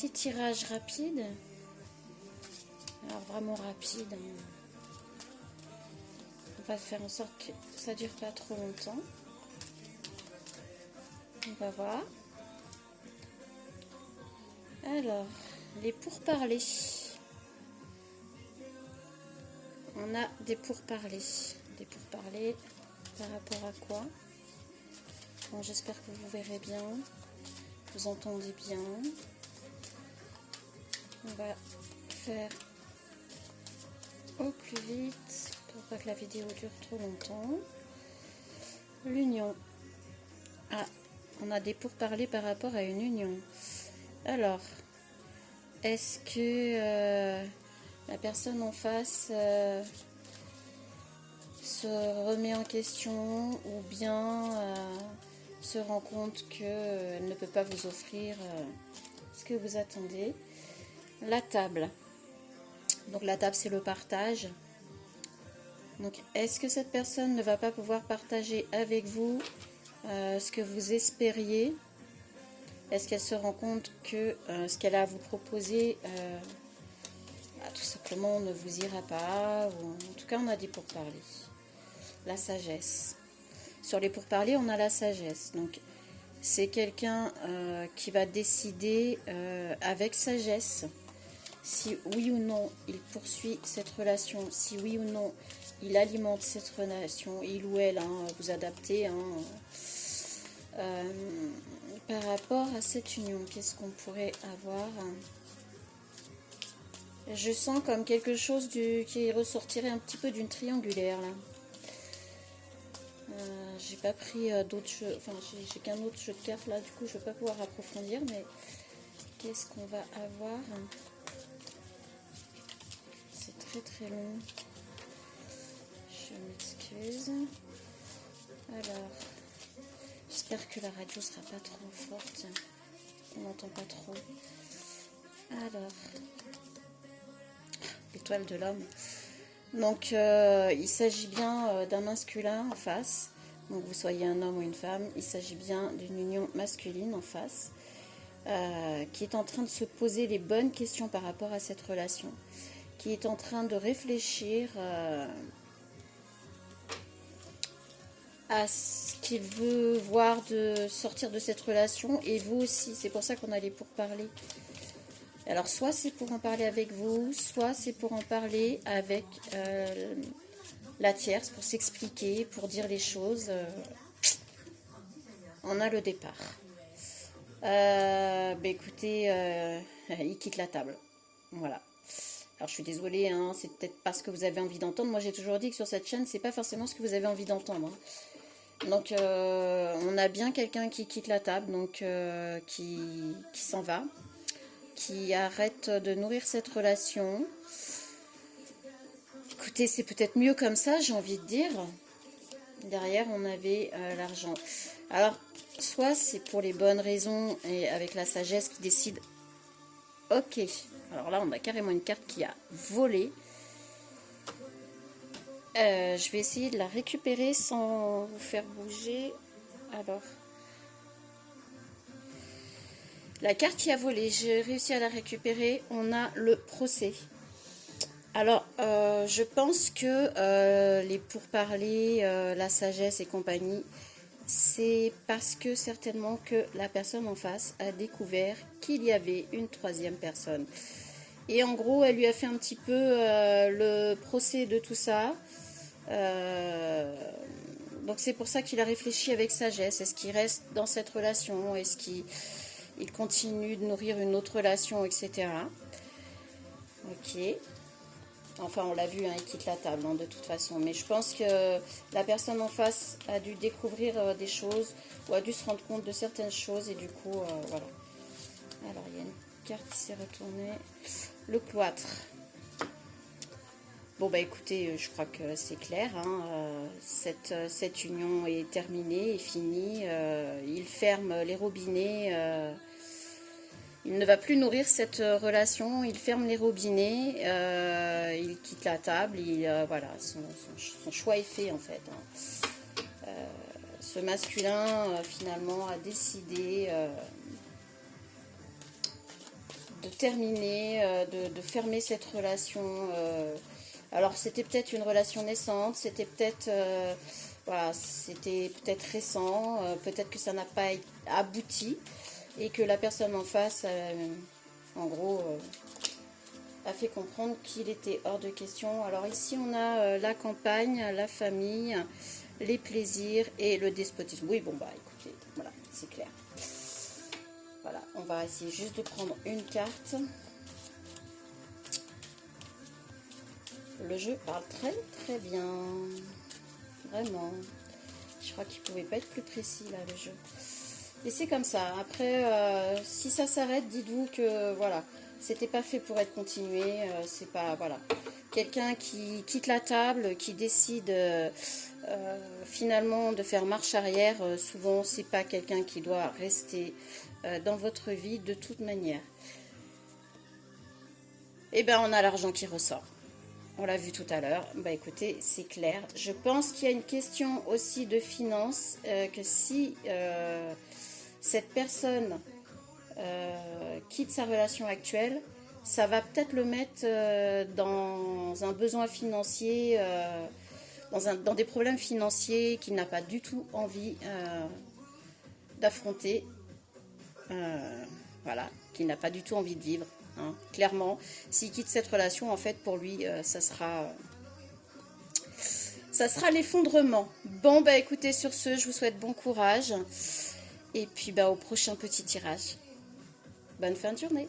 petit tirage rapide. Alors vraiment rapide. Hein. On va faire en sorte que ça dure pas trop longtemps. On va voir. Alors, les pourparlers. On a des pourparlers. Des pourparlers par rapport à quoi? Bon, j'espère que vous verrez bien. Vous entendez bien. On va faire au plus vite pour pas que la vidéo dure trop longtemps. L'union. Ah, on a des pourparlers par rapport à une union. Alors, est-ce que la personne en face se remet en question ou bien se rend compte qu'elle ne peut pas vous offrir ce que vous attendez? La table. Donc la table, c'est le partage. Donc est-ce que cette personne ne va pas pouvoir partager avec vous ce que vous espériez? Est-ce qu'elle se rend compte que ce qu'elle a à vous proposer tout simplement ne vous ira pas, ou en tout cas on a des pourparlers. La sagesse. Sur les pourparlers, on a la sagesse. Donc c'est quelqu'un qui va décider avec sagesse si oui ou non il poursuit cette relation, si oui ou non il alimente cette relation, il ou elle, vous adaptez par rapport à cette union. Qu'est-ce qu'on pourrait avoir? Je sens comme quelque chose qui ressortirait un petit peu d'une triangulaire là. J'ai pas pris d'autres jeux, enfin j'ai qu'un autre jeu de cartes là, du coup je vais pas pouvoir approfondir, mais qu'est-ce qu'on va avoir? C'est très long. Je m'excuse. Alors, j'espère que la radio sera pas trop forte. On n'entend pas trop. Alors, l'étoile de l'homme. Donc, il s'agit bien d'un masculin en face. Donc, vous soyez un homme ou une femme. Il s'agit bien d'une union masculine en face. Qui est en train de se poser les bonnes questions par rapport à cette relation. Qui est en train de réfléchir à ce qu'il veut voir de sortir de cette relation, et vous aussi. C'est pour ça qu'on a les pourparlers. Alors soit c'est pour en parler avec vous, soit c'est pour en parler avec la tierce, pour s'expliquer, pour dire les choses. On a le départ. Écoutez, il quitte la table. Voilà. Alors je suis désolée, c'est peut-être pas ce que vous avez envie d'entendre. Moi j'ai toujours dit que sur cette chaîne, c'est pas forcément ce que vous avez envie d'entendre. Donc on a bien quelqu'un qui quitte la table, donc qui s'en va, qui arrête de nourrir cette relation. Écoutez, c'est peut-être mieux comme ça, j'ai envie de dire. Derrière, on avait l'argent. Alors, soit c'est pour les bonnes raisons et avec la sagesse qui décide. Ok, alors là, on a carrément une carte qui a volé. Je vais essayer de la récupérer sans vous faire bouger. Alors, la carte qui a volé, j'ai réussi à la récupérer. On a le procès. Alors, je pense que les pourparlers, la sagesse et compagnie, c'est parce que certainement que la personne en face a découvert qu'il y avait une troisième personne. Et en gros, elle lui a fait un petit peu le procès de tout ça. Donc c'est pour ça qu'il a réfléchi avec sagesse. Est-ce qu'il reste dans cette relation? Est-ce qu'il continue de nourrir une autre relation, etc. Ok. Enfin, on l'a vu, il quitte la table, de toute façon. Mais je pense que la personne en face a dû découvrir des choses ou a dû se rendre compte de certaines choses. Et du coup, voilà. Alors, il y a une carte qui s'est retournée. Le cloître. Bon, bah écoutez, je crois que c'est clair. Cette union est terminée, est finie. Il ferme les robinets. Il ne va plus nourrir cette relation, il ferme les robinets, il quitte la table, voilà, son choix est fait en fait. Ce masculin finalement a décidé terminer, de fermer cette relation. Alors c'était peut-être une relation naissante, c'était peut-être voilà, c'était peut-être récent, peut-être que ça n'a pas abouti et que la personne en face, en gros, a fait comprendre qu'il était hors de question. Alors ici on a la campagne, la famille, les plaisirs et le despotisme. Oui, bon bah écoutez, voilà, c'est clair. Voilà, on va essayer juste de prendre une carte. Le jeu parle très très bien. Vraiment. Je crois qu'il pouvait pas être plus précis là, le jeu. Et c'est comme ça. Après, si ça s'arrête, dites-vous que voilà, c'était pas fait pour être continué. C'est pas, voilà. Quelqu'un qui quitte la table, qui décide finalement de faire marche arrière, souvent c'est pas quelqu'un qui doit rester dans votre vie de toute manière. Et ben on a l'argent qui ressort. On l'a vu tout à l'heure. Bah écoutez, c'est clair. Je pense qu'il y a une question aussi de finances, que si cette personne quitte sa relation actuelle, ça va peut-être le mettre dans un besoin financier, dans des problèmes financiers qu'il n'a pas du tout envie d'affronter. Voilà, qu'il n'a pas du tout envie de vivre. Hein, clairement, s'il quitte cette relation, en fait, pour lui, ça sera l'effondrement. Bon, bah écoutez, sur ce, je vous souhaite bon courage. Et puis, bah, au prochain petit tirage. Bonne fin de journée.